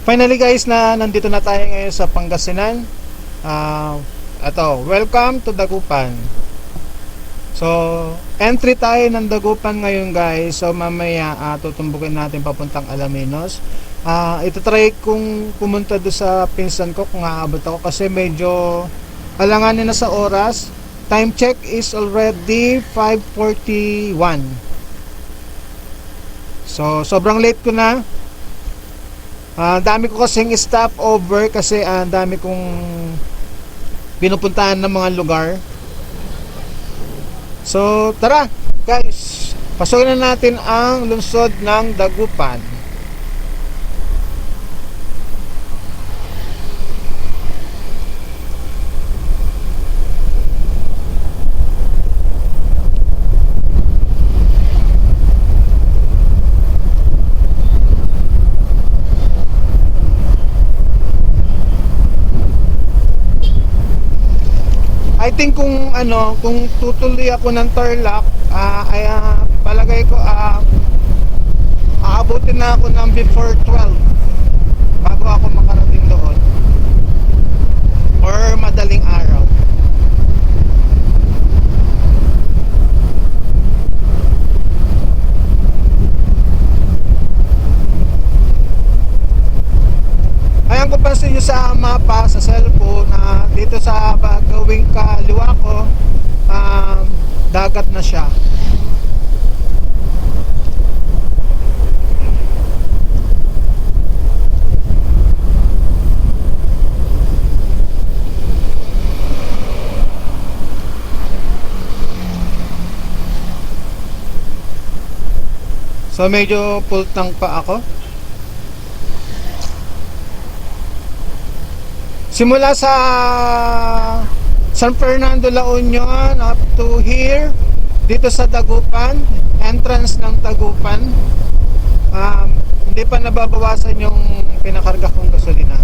Finally guys, na nandito na tayo ngayon sa Pangasinan. Welcome to Dagupan. So, entry tayo ng Dagupan ngayon guys. So, mamaya tutumbukin natin papuntang Alaminos. Ito try kung pumunta doon sa pinsan ko kung aabot ako kasi medyo alanganin na sa oras. Time check is already 5:41. So, sobrang late ko na. Dami ko kasing stop over kasi dami kong pinupuntahan ng mga lugar. So tara guys, pasukin na natin ang lungsod ng Dagupan. I think kung tutuloy ako ng Tarlac, palagay ko aabutin na ako ng before 12 bago ako makarating doon or madaling araw. Ayan, kung pansin nyo sa mapa sa cellphone na dito sa gawing kaliwa ko, dagat na siya. So medyo full tank pa ako. Simula sa San Fernando, La Union up to here dito sa Dagupan, entrance ng Dagupan, hindi pa nababawasan yung pinakarga kong gasolina.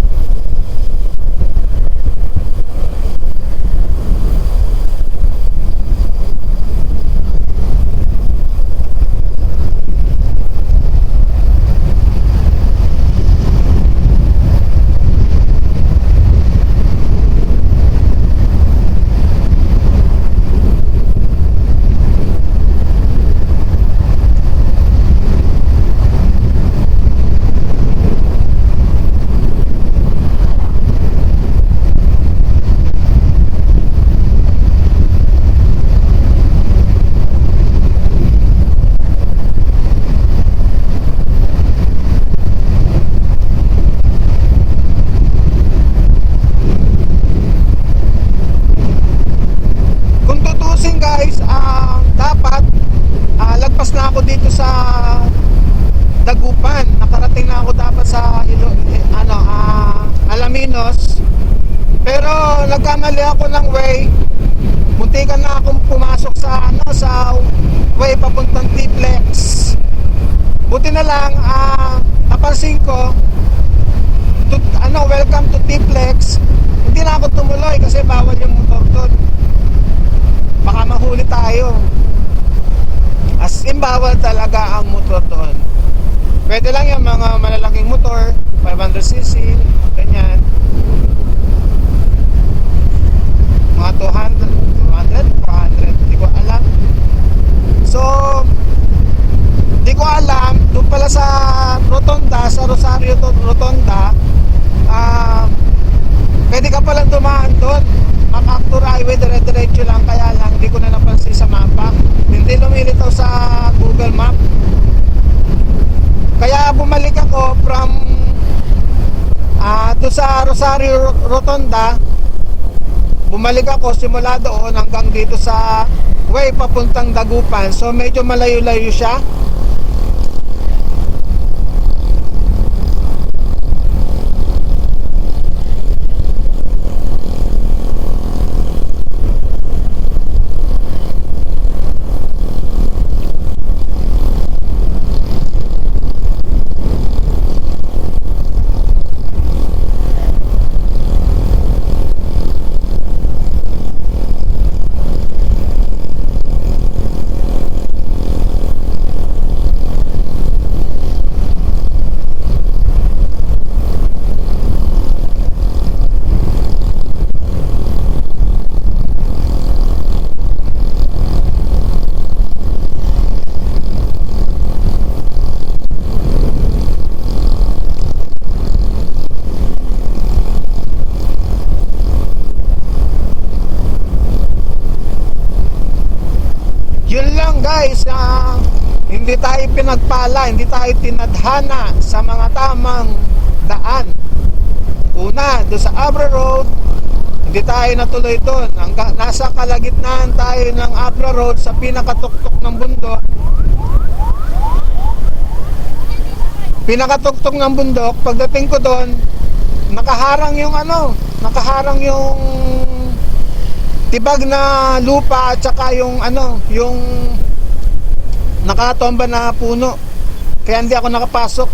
Lagpas na ako dito sa Dagupan. Nakarating na ako dapat sa Alaminos. Pero nagkamali ako ng way. Muntikan na akong pumasok sa way papuntang T-Plex. Buti na lang napansin ko welcome to T-Plex. Hindi na ako tumuloy kasi bawal yung motor doon. Baka mahuli tayo. As in, bawal talaga ang motor doon. Pwede lang yung mga malalaking motor, 500cc, ganyan. Mga 200, 400, hindi ko alam. So, hindi ko alam, doon pala sa Rotonda, sa Rosario Rotonda, pwede ka palang dumaan doon. MacArthur Highway, dire-diretso lang, kaya lang hindi ko na napansin sa mapa. Hindi lumilitaw sa Google Map. Kaya bumalik ako from to sa Rosario Rotonda. Bumalik ako simula doon hanggang dito sa way papuntang Dagupan. So medyo malayo-layo siya. guys, hindi tayo pinagpala, hindi tayo tinadhana sa mga tamang daan. Una, doon sa Abra Road, hindi tayo natuloy doon. Nasa kalagitnaan tayo ng Abra Road sa pinakatuktok ng bundok. Pinakatuktok ng bundok, pagdating ko doon, nakaharang yung tibag na lupa at saka yung nakatomba na puno. Kaya hindi ako nakapasok.